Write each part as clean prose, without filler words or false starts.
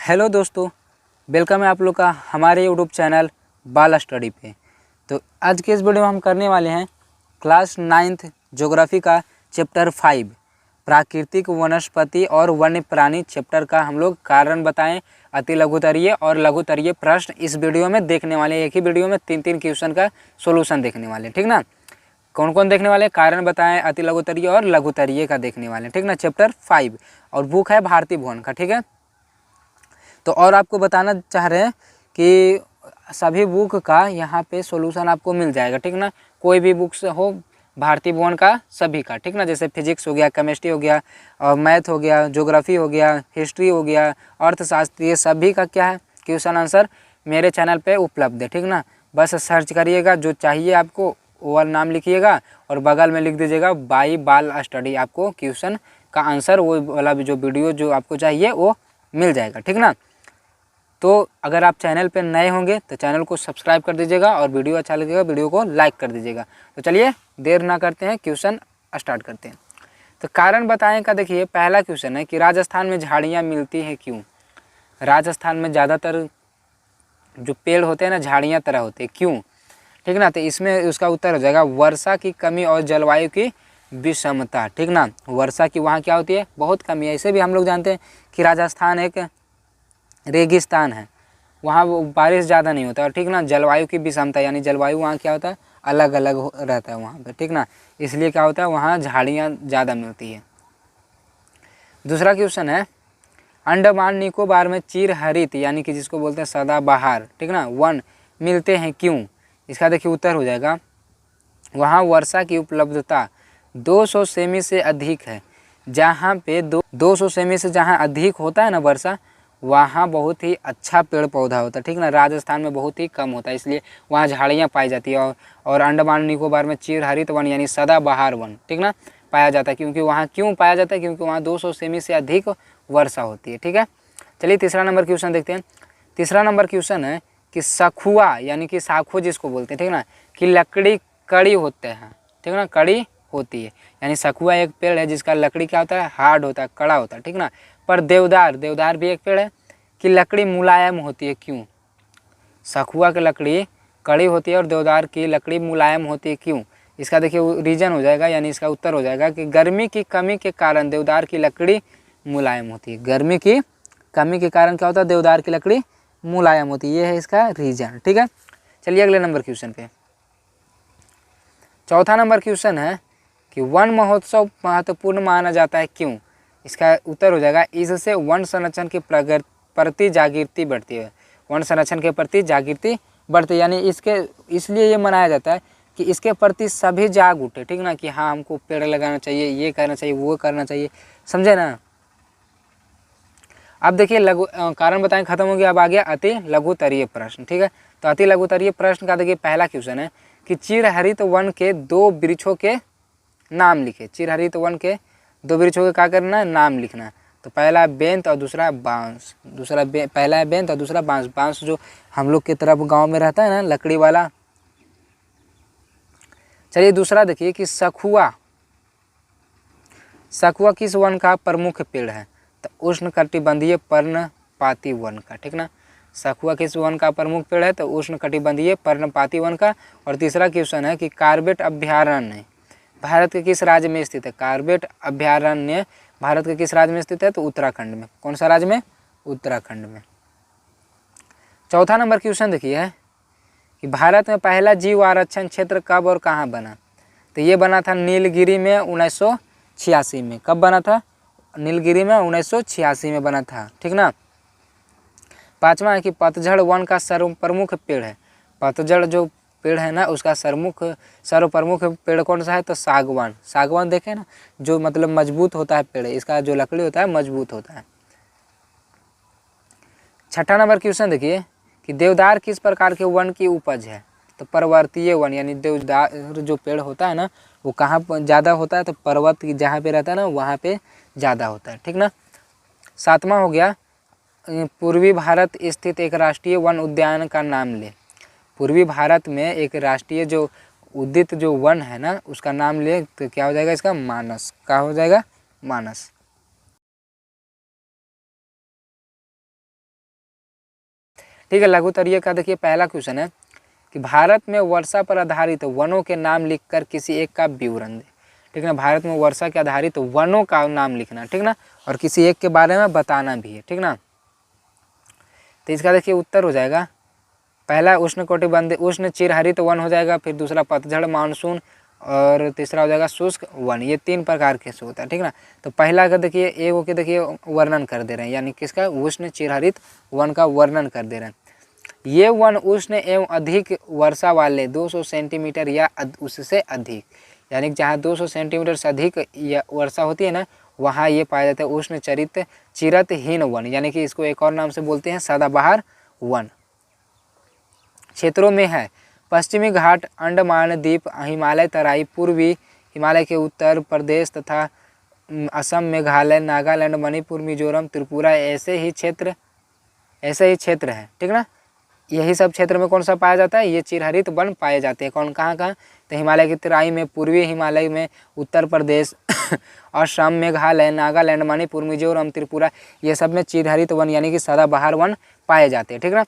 Hello दोस्तों, welcome है आप लोग का हमारे यूट्यूब चैनल बाला स्टडी पे। तो आज के इस वीडियो में हम करने वाले हैं क्लास 9th ज्योग्राफी का चैप्टर 5 प्राकृतिक वनस्पति और वन्य प्राणी चैप्टर का हम लोग कारण बताएं, अति लघुतरीय और लघुतरीय प्रश्न इस वीडियो में देखने वाले हैं। एक ही वीडियो में 3-3 क्वेश्चन का सोल्यूशन देखने वाले हैं, ठीक ना। कौन कौन देखने वाले हैं? कारण बताएं, अति लघुतरीय और लघुतरीय का देखने वाले हैं, ठीक ना। चैप्टर 5 और बुक है भारती भुवन का, ठीक है। तो और आपको बताना चाह रहे हैं कि सभी बुक का यहाँ पे सॉल्यूशन आपको मिल जाएगा, ठीक ना। कोई भी बुक्स हो भारती भुवन का सभी का, ठीक ना। जैसे फिजिक्स हो गया, केमिस्ट्री हो गया, और मैथ हो गया, ज्योग्राफी हो गया, हिस्ट्री हो गया, अर्थशास्त्र, ये सभी का क्या है क्वेश्चन आंसर मेरे चैनल पे उपलब्ध है, ठीक ना। बस सर्च करिएगा, जो चाहिए आपको वो नाम लिखिएगा और बगल में लिख दीजिएगा बाई बाल स्टडी। आपको क्वेश्चन का आंसर वो वाला जो वीडियो जो आपको चाहिए वो मिल जाएगा, ठीक ना। तो अगर आप चैनल पे नए होंगे तो चैनल को सब्सक्राइब कर दीजिएगा और वीडियो अच्छा लगेगा वीडियो को लाइक कर दीजिएगा। तो चलिए देर ना करते हैं, क्वेश्चन स्टार्ट करते हैं। तो कारण बताएं का देखिए पहला क्वेश्चन है कि राजस्थान में झाड़ियाँ मिलती हैं क्यों। राजस्थान में ज़्यादातर जो पेड़ होते हैं ना झाड़ियाँ तरह होते हैं, क्यों, ठीक ना। तो इसमें उसका उत्तर हो जाएगा वर्षा की कमी और जलवायु की विषमता, ठीक ना। वर्षा की वहाँ क्या होती है, बहुत कमी है। इसे भी हम लोग जानते हैं कि राजस्थान एक रेगिस्तान है, वहाँ वो बारिश ज़्यादा नहीं होता है, ठीक ना। जलवायु की विषमता यानी जलवायु वहाँ क्या होता है, अलग अलग रहता है वहाँ पे, ठीक ना। इसलिए क्या होता है वहाँ झाड़ियाँ ज़्यादा मिलती है। दूसरा क्वेश्चन है अंडमान निकोबार में चिर हरित यानी कि जिसको बोलते हैं सदाबहार, ठीक ना, वन मिलते हैं क्यों। इसका देखिए उत्तर हो जाएगा वहाँ वर्षा की उपलब्धता 200 सेमी से अधिक है। जहाँ पे 200 सेमी से जहाँ अधिक होता है ना वर्षा, वहाँ बहुत ही अच्छा पेड़ पौधा होता है, ठीक ना। राजस्थान में बहुत ही कम होता है, इसलिए वहाँ झाड़ियाँ पाई जाती है। और अंडमान निकोबार में चिर हरित वन यानी सदाबहार वन, ठीक ना, पाया जाता है। क्योंकि वहाँ क्यों पाया जाता है, क्योंकि वहाँ 200 सेमी से अधिक वर्षा होती है, ठीक है। चलिए तीसरा नंबर क्वेश्चन देखते हैं। तीसरा नंबर क्वेश्चन है कि सखुआ यानी कि साखू जिसको बोलते हैं, ठीक ना, कि लकड़ी कड़ी होते हैं, ठीक ना, कड़ी होती है। यानी सखुआ एक पेड़ है जिसका लकड़ी क्या होता है, हार्ड होता है, कड़ा होता है, ठीक ना। पर देवदार भी एक पेड़ है कि लकड़ी मुलायम होती है, क्यों। सखुआ की लकड़ी कड़ी होती है और देवदार की लकड़ी मुलायम होती है, क्यों। इसका देखिए रीजन हो जाएगा यानी इसका उत्तर हो जाएगा कि गर्मी की कमी के कारण देवदार की लकड़ी मुलायम होती है। गर्मी की कमी के कारण क्या होता है, देवदार की लकड़ी मुलायम होती है, ये है इसका रीजन, ठीक है। चलिए अगले नंबर क्वेश्चन पे। चौथा नंबर क्वेश्चन है कि वन महोत्सव महत्वपूर्ण माना जाता है, क्यों। इसका उत्तर हो जाएगा इससे वन संरक्षण के प्रति जागृति बढ़ती है। वन संरक्षण के प्रति जागृति बढ़ती है यानी इसलिए ये मनाया जाता है कि इसके प्रति सभी जाग उठे, ठीक ना, कि हाँ हमको पेड़ लगाना चाहिए, ये करना चाहिए, वो करना चाहिए, समझे ना। अब देखिए कारण बताएं खत्म हो गया, अब आ गया अति लघुतरीय प्रश्न, ठीक है। तो अति लघुतरीय प्रश्न का देखिए पहला क्वेश्चन है कि चिर हरित वन के 2 वृक्षों के नाम लिखे। चिर हरित वन के 2 वृक्षों के क्या करना है, नाम लिखना। तो पहला बेंत और दूसरा बांस, पहला है बेंत और दूसरा बांस। बांस जो हम लोग की तरफ गांव में रहता है ना, लकड़ी वाला। चलिए दूसरा देखिए कि सखुआ किस वन का प्रमुख पेड़ है। तो उष्णकटिबंधीय पर्णपाती वन का, ठीक ना। सखुआ किस वन का प्रमुख पेड़ है, तो उष्णकटिबंधीय पर्णपाती वन का। और तीसरा क्वेश्चन है कि कार्बेट अभ्यारण्य भारत के किस राज्य में स्थित है। कार्बेट अभ्यारण्य भारत के किस राज्य में स्थित है, तो उत्तराखंड में। कौन सा राज्य में, उत्तराखंड में। चौथा नंबर क्वेश्चन देखिए है कि भारत में पहला जीव आरक्षण क्षेत्र कब और कहाँ बना। तो ये बना था नीलगिरी में 1986 में। कब बना था, नीलगिरी में 1986 में बना था, ठीक ना। पांचवा है कि पतझड़ वन का सर्वप्रमुख पेड़ है। पतझड़ जो पेड़ है ना उसका सर्वप्रमुख पेड़ कौन सा है, तो सागवान। सागवान देखे ना, जो मतलब मजबूत होता है पेड़, इसका जो लकड़ी होता है मजबूत होता है। छठा नंबर क्वेश्चन देखिए कि देवदार किस प्रकार के वन की उपज है। तो पर्वतीय वन यानी देवदार जो पेड़ होता है ना वो कहाँ ज़्यादा होता है, तो पर्वत जहाँ पे रहता है ना वहाँ पे ज़्यादा होता है, ठीक ना। सातवां हो गया पूर्वी भारत स्थित एक राष्ट्रीय वन उद्यान का नाम ले। पूर्वी भारत में एक राष्ट्रीय जो उद्यान जो वन है ना उसका नाम ले, तो क्या हो जाएगा इसका, मानस। क्या हो जाएगा, मानस। ठीक है। लघुत्तरीय का देखिए पहला क्वेश्चन है कि भारत में वर्षा पर आधारित वनों के नाम लिखकर किसी एक का विवरण दे। ठीक ना, भारत में वर्षा के आधारित वनों का नाम लिखना, ठीक ना, और किसी एक के बारे में बताना भी है, ठीक ना। तो इसका देखिए उत्तर हो जाएगा पहला उष्णकटिबंधीय उष्ण चिरहरित वन हो जाएगा, फिर दूसरा पतझड़ मानसून, और तीसरा हो जाएगा शुष्क वन। ये 3 प्रकार के से होता है, ठीक ना। तो पहला का देखिए ए हो के देखिए वर्णन कर दे रहे हैं, यानी किसका, उष्ण चिरहरित वन का वर्णन कर दे रहे हैं। ये वन उष्ण एवं अधिक वर्षा वाले 200 सेंटीमीटर या उससे अधिक, यानी जहाँ 200 सेंटीमीटर से अधिक या वर्षा होती है ना, वहाँ ये पाया जाता है उष्ण चिरतहीन वन, यानी कि इसको एक और नाम से बोलते हैं सदाबहार वन। क्षेत्रों में है पश्चिमी घाट, अंडमान द्वीप, हिमालय तराई, पूर्वी हिमालय के उत्तर प्रदेश तथा असम, मेघालय, नागालैंड, मणिपुर, मिजोरम, त्रिपुरा, ऐसे ही क्षेत्र हैं, ठीक ना। यही सब क्षेत्र में कौन सा पाया जाता है, ये चिरहरित वन पाए जाते हैं। कौन कहाँ, तो हिमालय की तराई में, पूर्वी हिमालय में, उत्तर प्रदेश असम, मेघालय, नागालैंड, मणिपुर, मिजोरम, त्रिपुरा, ये सब में चिरहरित वन यानी कि सदाबहार वन पाए जाते हैं, ठीक ना।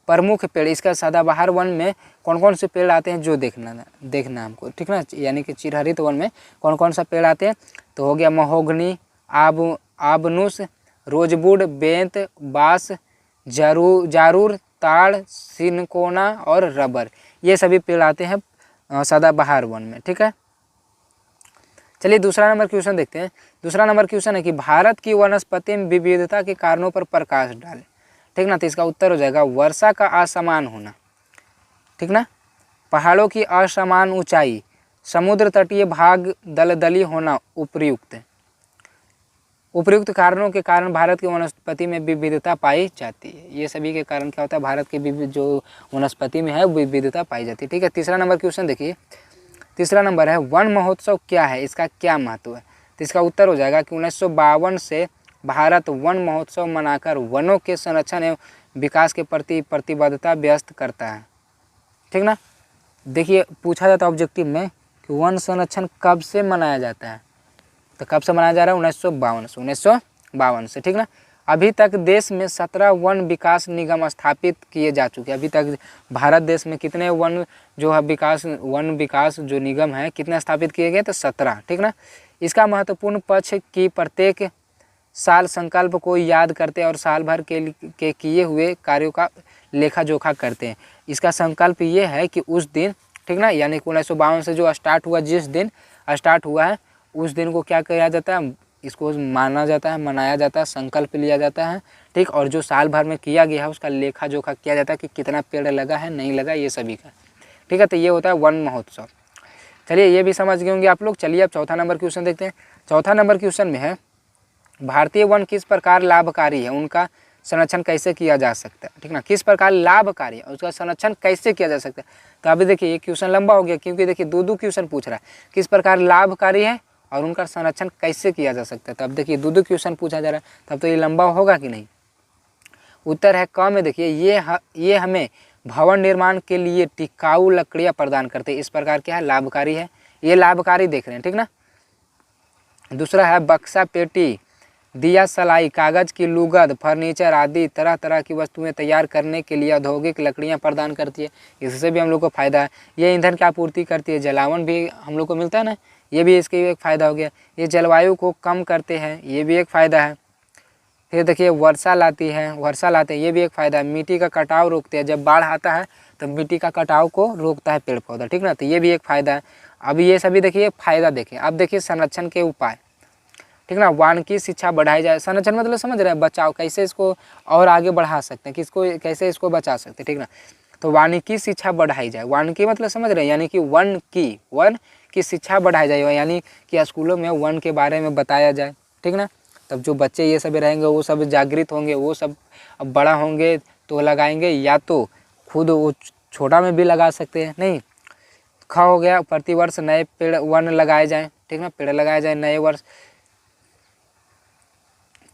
प्रमुख पेड़ इसका सदाबहार वन में कौन कौन से पेड़ आते हैं जो देखना हमको, ठीक ना, यानी कि चिरहरित वन में कौन कौन सा पेड़ आते हैं। तो हो गया महोगनी, आबनुस, रोजवुड, बेंत, बांस, जारूर, ताड़, सिनकोना और रबर, ये सभी पेड़ आते हैं सदाबहार वन में, ठीक है। चलिए दूसरा नंबर क्वेश्चन देखते हैं। दूसरा नंबर क्वेश्चन है कि भारत की वनस्पति में विविधता के कारणों पर प्रकाश डालें, ठीक ना। तो इसका उत्तर हो जाएगा वर्षा का असमान होना, ठीक ना, पहाड़ों की असमान ऊंचाई, समुद्र तटीय भाग दलदली होना, उपयुक्त कारणों के कारण भारत की वनस्पति में विविधता पाई जाती है। ये सभी के कारण क्या होता है, भारत की जो वनस्पति में है विविधता पाई जाती है, ठीक है। तीसरा नंबर क्वेश्चन देखिए, तीसरा नंबर है वन महोत्सव क्या है, इसका क्या महत्व है। तो इसका उत्तर हो जाएगा कि 1952 से भारत वन महोत्सव मनाकर वनों के संरक्षण एवं विकास के प्रति प्रतिबद्धता व्यक्त करता है, ठीक ना। देखिए पूछा जाता है ऑब्जेक्टिव में कि वन संरक्षण कब से मनाया जाता है, तो कब से मनाया जा रहा है, 1952 से, ठीक ना। अभी तक देश में 17 वन विकास निगम स्थापित किए जा चुके हैं। अभी तक भारत देश में कितने वन विकास जो निगम है कितने स्थापित किए गए, तो 17, ठीक ना। इसका महत्वपूर्ण पक्ष कि प्रत्येक साल संकल्प को याद करते हैं और साल भर के किए हुए कार्यों का लेखा जोखा करते हैं। इसका संकल्प ये है कि उस दिन, ठीक ना, यानी 1952 से जो स्टार्ट हुआ, जिस दिन स्टार्ट हुआ है उस दिन को क्या किया जाता है, इसको माना जाता है, मनाया जाता है, संकल्प लिया जाता है, ठीक। और जो साल भर में किया गया है उसका लेखा जोखा किया जाता है कि कितना पेड़ लगा है, नहीं लगा, ये सभी का, ठीक है। तो ये होता है वन महोत्सव। चलिए ये भी समझ गए होंगे आप लोग। चलिए अब चौथा नंबर क्वेश्चन देखते हैं। चौथा नंबर क्वेश्चन में है भारतीय वन किस प्रकार लाभकारी है, उनका संरक्षण कैसे किया जा सकता है, ठीक ना। किस प्रकार लाभकारी है, उसका संरक्षण कैसे किया जा सकता है। तो अभी देखिए ये क्वेश्चन लंबा हो गया क्योंकि देखिए दो क्वेश्चन पूछ रहा है, किस प्रकार लाभकारी है और उनका संरक्षण कैसे किया जा सकता है। तो अब देखिए दो क्वेश्चन पूछा जा रहा है, तब तो ये लंबा होगा कि नहीं। उत्तर है क में। देखिए ये हमें भवन निर्माण के लिए टिकाऊ लकड़ियाँ प्रदान करते हैं, इस प्रकार क्या है, लाभकारी है, ये लाभकारी देख रहे हैं, ठीक ना। दूसरा है बक्सा, पेटी, दिया, सलाई, कागज़ की लुगद, फर्नीचर आदि तरह तरह की वस्तुएं तैयार करने के लिए औद्योगिक लकड़ियां प्रदान करती है, इससे भी हम लोग को फ़ायदा है। ये ईंधन की आपूर्ति करती है, जलावन भी हम लोग को मिलता है ना, ये भी इसके एक फ़ायदा हो गया। ये जलवायु को कम करते हैं, ये भी एक फ़ायदा है। फिर देखिए वर्षा लाते हैं, ये भी एक फ़ायदा है। मिट्टी का कटाव रोकते हैं, जब बाढ़ आता है तो मिट्टी का कटाव को रोकता है पेड़ पौधा, ठीक ना, तो ये भी एक फ़ायदा है। अब ये सभी देखिए फ़ायदा देखें। अब देखिए संरक्षण के उपाय, ठीक ना। वानिकी शिक्षा बढ़ाई जाए, संरक्षण मतलब समझ रहे हैं, बचाव, कैसे इसको और आगे बढ़ा सकते हैं, किसको कैसे इसको बचा सकते हैं, ठीक ना। तो वानिकी शिक्षा बढ़ाई जाए, वानिकी मतलब समझ रहे हैं, यानी कि वन की शिक्षा बढ़ाई जाए, यानी कि स्कूलों में वन के बारे में बताया जाए, ठीक ना। तब जो बच्चे ये सब रहेंगे वो सब जागृत होंगे, वो सब अब बड़ा होंगे तो लगाएंगे, या तो खुद वो छोटा में भी लगा सकते हैं, नहीं। ख हो गया प्रतिवर्ष नए पेड़ वन लगाए जाएँ, ठीक ना, पेड़ लगाए जाए नए वर्ष।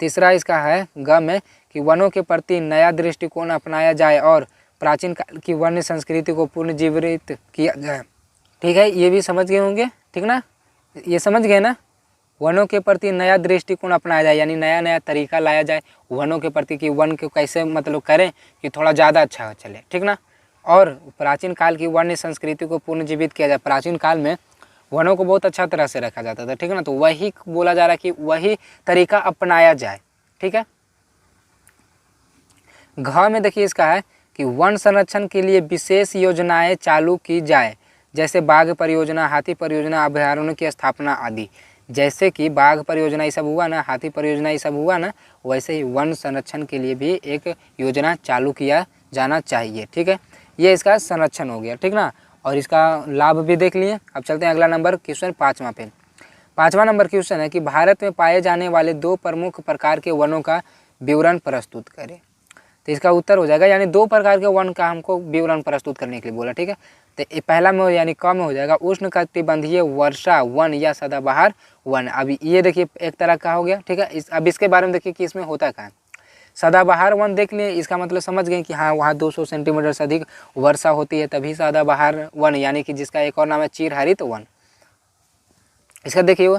तीसरा इसका है ग में कि वनों के प्रति नया दृष्टिकोण अपनाया जाए और प्राचीन काल की वन्य संस्कृति को पुनर्जीवित किया जाए, ठीक है। ये भी समझ गए होंगे, ठीक ना, ये समझ गए ना, वनों के प्रति नया दृष्टिकोण अपनाया जाए, यानी नया नया तरीका लाया जाए वनों के प्रति कि वन को कैसे मतलब करें कि थोड़ा ज़्यादा अच्छा चले, ठीक ना। और प्राचीन काल की वन्य संस्कृति को पुनर्जीवित किया जाए। प्राचीन काल में वनों को बहुत अच्छा तरह से रखा जाता था, ठीक है ना, तो वही बोला जा रहा है कि वही तरीका अपनाया जाए, ठीक है। घ में देखिए इसका है कि वन संरक्षण के लिए विशेष योजनाएं चालू की जाए, जैसे बाघ परियोजना, हाथी परियोजना, अभयारण्यों की स्थापना आदि। जैसे कि बाघ परियोजना ये सब हुआ ना, हाथी परियोजना ये सब हुआ ना, वैसे ही वन संरक्षण के लिए भी एक योजना चालू किया जाना चाहिए, ठीक है। ये इसका संरक्षण हो गया, ठीक ना, और इसका लाभ भी देख लिए। अब चलते हैं अगला नंबर क्वेश्चन 5वां पे। 5वां नंबर क्वेश्चन है कि भारत में पाए जाने वाले 2 प्रमुख प्रकार के वनों का विवरण प्रस्तुत करें। तो इसका उत्तर हो जाएगा, यानी 2 प्रकार के वन का हमको विवरण प्रस्तुत करने के लिए बोला, ठीक है। तो पहला में यानी क में हो जाएगा उष्णकटिबंधीय वर्षा वन या सदाबहार वन। अभी ये देखिए एक तरह का हो गया, ठीक है। अब इसके बारे में देखिए कि इसमें होता क्या है। सदाबहार वन देख लिए, इसका मतलब समझ गए कि हाँ वहाँ 200 सेंटीमीटर से अधिक वर्षा होती है तभी सदाबहार वन, यानी कि जिसका एक और नाम है चिरहरित वन। इसका देखिए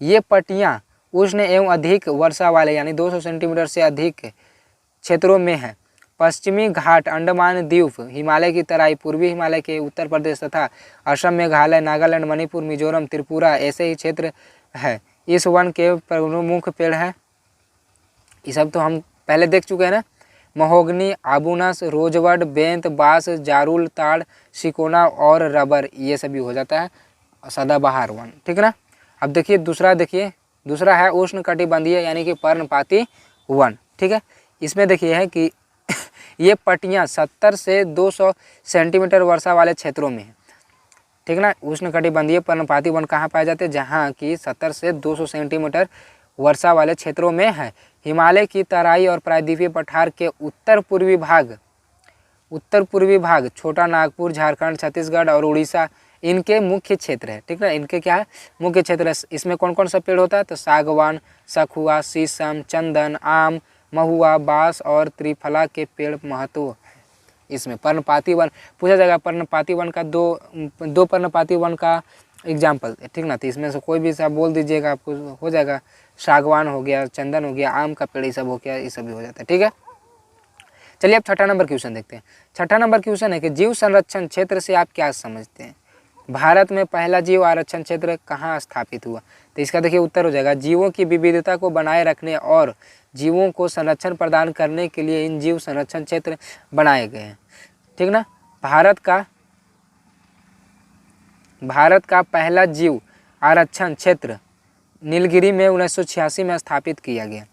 ये पट्टियाँ उष्ण एवं अधिक वर्षा वाले यानी 200 सेंटीमीटर से अधिक क्षेत्रों में है। पश्चिमी घाट, अंडमान द्वीप, हिमालय की तराई, पूर्वी हिमालय के उत्तर प्रदेश तथा असम, मेघालय, नागालैंड, मणिपुर, मिजोरम, त्रिपुरा ऐसे ही क्षेत्र है। इस वन के प्रमुख पेड़ हैं, ये सब तो हम पहले देख चुके हैं ना, महोगनी, आबूनस, रोजवड, बेंत, बांस, जारुल, ताड़, सिकोना और रबर, ये सभी हो जाता है सदाबहार वन, ठीक है ना। अब देखिए दूसरा है उष्णकटिबंधीय यानी कि पर्णपाती वन, ठीक है। इसमें देखिए है कि ये पट्टियाँ 70 से 200 सेंटीमीटर वर्षा वाले क्षेत्रों में है, ठीक ना। उष्णकटिबंधीय पर्णपाती वन कहाँ पाए जाते हैं, जहाँ की 70 से 200 सेंटीमीटर वर्षा वाले क्षेत्रों में है। हिमालय की तराई और प्रायद्वीपीय पठार के उत्तर पूर्वी भाग, छोटा नागपुर, झारखंड, छत्तीसगढ़ और उड़ीसा इनके मुख्य क्षेत्र है, ठीक ना। इनके क्या है मुख्य क्षेत्र है। इसमें कौन कौन सा पेड़ होता है, तो सागवान, सखुआ, शीशम, चंदन, आम, महुआ, बांस और त्रिफला के पेड़ महत्व। इसमें पर्णपाती वन पूछा जाएगा, पर्णपाती वन का दो पर्णपाती वन का एग्जाम्पल, ठीक ना। तो इसमें से कोई भी सा बोल दीजिएगा, आपको हो जाएगा। सागवान हो गया, चंदन हो गया, आम का पेड़ ये सब हो गया, ये सब भी हो जाता है, ठीक है। चलिए अब 6ठा नंबर क्वेश्चन देखते हैं। 6ठा नंबर क्वेश्चन है कि जीव संरक्षण क्षेत्र से आप क्या समझते हैं। भारत में पहला जीव आरक्षण क्षेत्र कहाँ स्थापित हुआ। तो इसका देखिए उत्तर हो जाएगा, जीवों की विविधता को बनाए रखने और जीवों को संरक्षण प्रदान करने के लिए इन जीव संरक्षण क्षेत्र बनाए गए हैं, ठीक ना। भारत का पहला जीव आरक्षण क्षेत्र नीलगिरी में 1986 में स्थापित किया गया,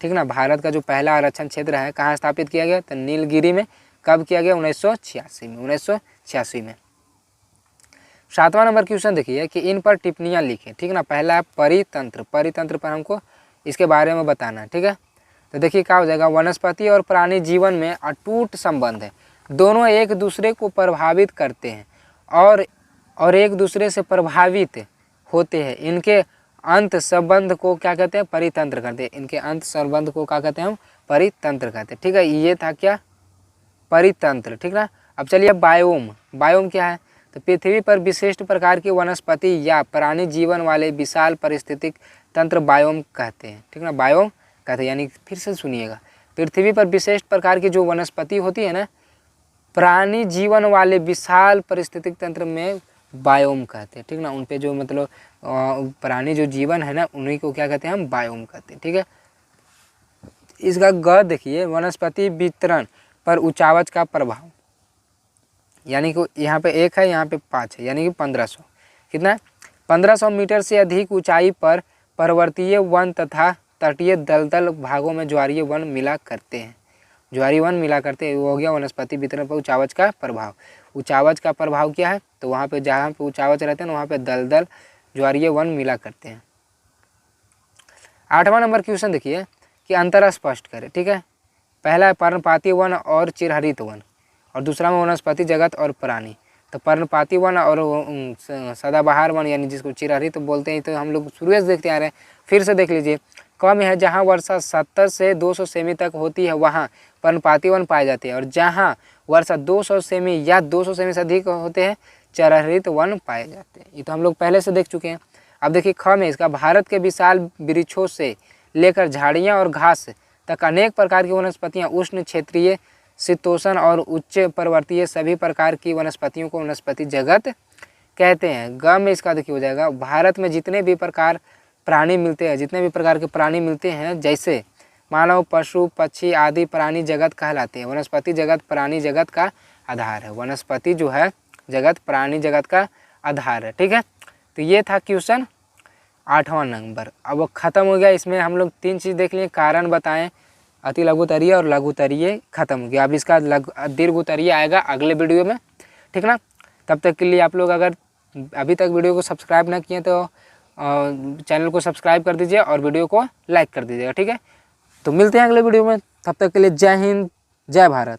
ठीक ना। भारत का जो पहला आरक्षण क्षेत्र है कहाँ स्थापित किया गया, तो नीलगिरी में। कब किया गया, 1986 में। 7वां नंबर क्वेश्चन देखिए कि इन पर टिप्पणियाँ लिखें, ठीक ना। पहला है परितंत्र पर हमको इसके बारे में बताना है, ठीक है। तो देखिए क्या हो जाएगा, वनस्पति और प्राणी जीवन में अटूट संबंध है, दोनों एक दूसरे को प्रभावित करते हैं और एक दूसरे से प्रभावित होते हैं। इनके अंत संबंध को क्या कहते हैं, परितंत्र कहते हैं। इनके अंत संबंध को क्या कहते हैं, हम परितंत्र कहते हैं, ठीक है। ये था क्या, परितंत्र, ठीक ना। अब चलिए बायोम क्या है, तो पृथ्वी पर विशिष्ट प्रकार की वनस्पति या प्राणी जीवन वाले विशाल पारिस्थितिक तंत्र बायोम कहते हैं, ठीक ना। बायोम कहते हैं, यानी फिर से सुनिएगा, पृथ्वी पर विशिष्ट प्रकार की जो वनस्पति होती है ना, प्राणी जीवन वाले विशाल पारिस्थितिक तंत्र में बायोम कहते हैं, ठीक ना। उन पे जो मतलब प्राणी जो जीवन है ना, उन्हीं को क्या कहते हैं, हम बायोम कहते हैं, ठीक है। इसका ग देखिए, वनस्पति वितरण पर उचावच का प्रभाव, यानी कि यहाँ पे 1 है, यहाँ पे 5 है, यानी कि 1500, कितना 1500 मीटर से अधिक ऊंचाई पर पर्वतीय वन तथा तटीय दलदल भागों में ज्वारीय वन मिला करते हैं। ज्वारीय वन मिला करते हैं, वो हो गया वनस्पति वितरण पर उचावच का प्रभाव। उचावच का प्रभाव क्या है, तो वहाँ पे जहाँ पे उचावच रहते हैं वहाँ पे दलदल ज्वारीय वन मिला करते हैं। 8वां नंबर क्वेश्चन देखिए कि अंतर स्पष्ट करें, ठीक है। पहला है पर्णपाती वन और चिरहरित वन, और दूसरा में वनस्पति जगत और प्राणी। तो पर्णपाती वन और सदाबहार वन यानी जिसको चिरहरित बोलते हैं, तो हम लोग शुरू से देखते आ रहे हैं। फिर से देख लीजिए, कम है जहाँ वर्षा 70 से 200 सेमी तक होती है वहाँ पर्णपाती वन पाए जाते हैं, और जहाँ वर्षा 200 सेमी या 200 सेमी से अधिक होते हैं चिरहरित वन पाए जाते हैं। ये तो हम लोग पहले से देख चुके हैं। अब देखिए ख में इसका भारत के विशाल वृक्षों से लेकर झाड़ियाँ और घास तक अनेक प्रकार की वनस्पतियाँ उष्ण क्षेत्रीय शीतोष्ण और उच्च पर्वतीय सभी प्रकार की वनस्पतियों को वनस्पति जगत कहते हैं। ग में इसका देखिए हो जाएगा भारत में जितने भी प्रकार प्राणी मिलते हैं, जितने भी प्रकार के प्राणी मिलते हैं जैसे मानव पशु पक्षी आदि प्राणी जगत कहलाते हैं। वनस्पति जगत प्राणी जगत का आधार है। वनस्पति जो है जगत प्राणी जगत का आधार है। ठीक है, तो ये था क्वेश्चन 8वां नंबर। अब वो ख़त्म हो गया। इसमें हम लोग 3 चीज़ देख लिए, कारण बताएं, अति लघुतरीय और लघुतरीय खत्म हो गया। अब इसका दीर्घोत्तरीय आएगा अगले वीडियो में। ठीक ना, तब तक के लिए आप लोग अगर अभी तक वीडियो को सब्सक्राइब ना किए तो चैनल को सब्सक्राइब कर दीजिए और वीडियो को लाइक कर दीजिएगा। ठीक है, तो मिलते हैं अगले वीडियो में। तब तक के लिए जय हिंद, जय भारत।